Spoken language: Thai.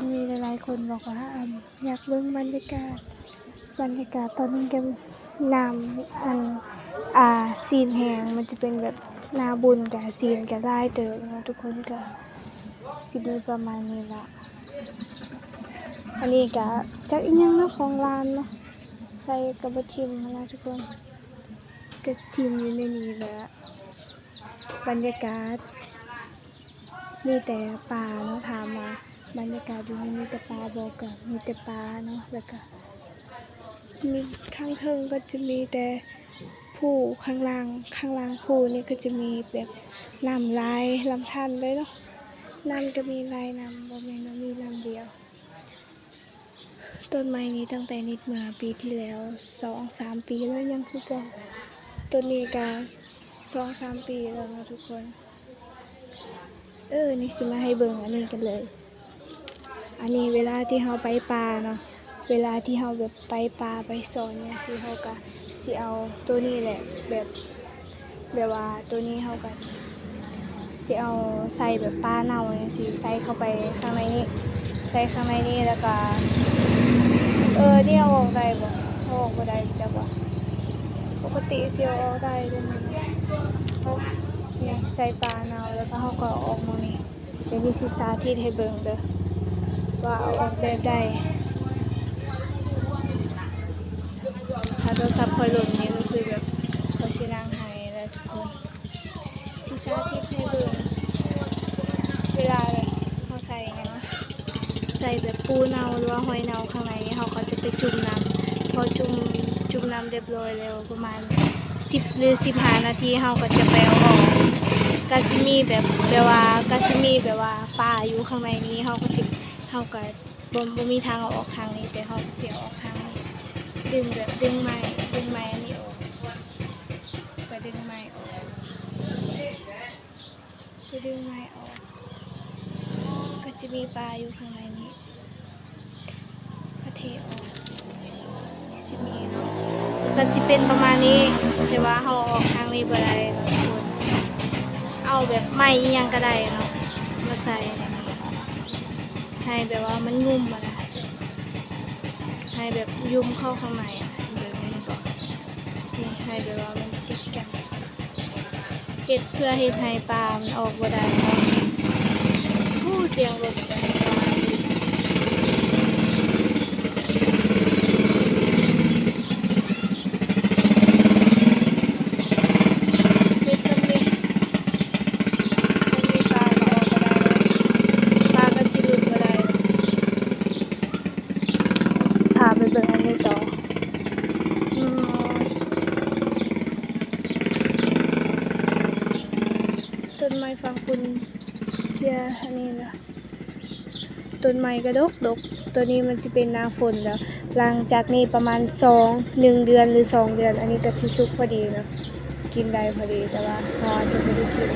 มีหลายๆคนบอกว่าอยากเบิ่งบรรยากาศตอนนี้ก็น้ำซีนแห้งมันจะเป็นแบบนาบุญกับซีนก็หลายเติบเนาะทุกคนก็สิมีประมาณนี้ล่ะอันนี้ก็จักอีหยังเนาะของร้านเนาะใส่กระบ่ทิ่มนะทุกคนก็ทิ่มอยู่ในนี้แหละบรรยากาศมีแต่ป่าเนาะถามว่าบรรยากาศอยู่นี่มีแต่ป่าบ่ก็มีแต่ป่าเนาะแล้วก็มีข้างเทิงก็จะมีแต่ผู้ข้างล่างผู้นี่ก็จะมีแบบน้ำลายลำธารเลยเนาะน้ำก็มีหลายน้ำบ่แม่นว่ามีน้ำเดียวต้นไม้นี้ตั้งแต่นิดเมื่อปีที่แล้ว 2-3 ปีแล้วยังคือเก่าต้นนี้ก็ 2-3 ปีแล้วนะทุกคนนี่สิมาให้เบิ่งอันนี้กันเลยอันนี้เวลาที่เฮาไปป่าเนาะเวลาที่เฮาแบบไปป่าไปสอนเนี่ยสิเฮาก็สิเอาตัวนี้แหละแบบว่าตัวนี้เฮาก็สิเอาใส่แบบปลาเน่าเนี่ยสิใส่เข้าไปข้างในนี้ใส่ข้างในนี้แล้วก็นี่เอาออกได้บ่เอาออกบ่ได้จักว่าปกติสิเอาออกได้เด้มั้ยนี่ใส่ปลาเน่าแล้วก็เฮาก็เอาออกมานี่เดี๋ยวนี้สิสาธิตให้เบิ่งเด้อว่าเอาออกแบบใดถ้าโทรศัพท์ค่อยหล่นนี่ก็คือแบบเขาสินั่งให้แล้วทุกคนสิสาธิตให้เบิ่งเวลาแบบเฮาใส่หยังนะใส่แบบปูเน่าหรือว่าหอยเน่าข้างในเฮาก็จะไปจุ่มน้ำพอจุ่มน้ำเรียบร้อยแล้วประมาณ10หรือ15นาทีเฮาก็จะไปเอาออกก็สิมีแบบว่าปลาอยู่ข้างในนี้เฮาก็บ่มีทางเอาออกทางนี้แต่เฮาสิเอาออกทางนี้ดึงไม้อันนี้ออกไปดึงไม้ออกก็จะมีปลาอยู่ข้างในนี้ก็เทออกสิมีเนาะก็สิเป็นประมาณนี้แต่ว่าเฮาออกทางนี้บ่ได้เนาะทุกคนเอาแบบไม้อีหยังก็ได้เนาะมาใส่ให้แบบว่ามันงุ่มอะนะให้แบบยุ่มเข้าข้างในแบบนี้ก่อนนี่ให้แบบว่ามันติดกันเก็บเพื่อให้ปลามันออกบ่ได้เนาะเสียงรถกันไปเบิ่งอันนี้ต่อต้นไม้ฟังคุณเชียอันนี้นะต้นไม้กระดกตัวนี้มันจะเป็นหน้าฝนแล้วหลังจากนี้ประมาณ1 เดือนหรือ2 เดือนอันนี้ก็สิสุกพอดีนะกินได้พอดีแต่ว่าเราอาจจะไม่ได้กิน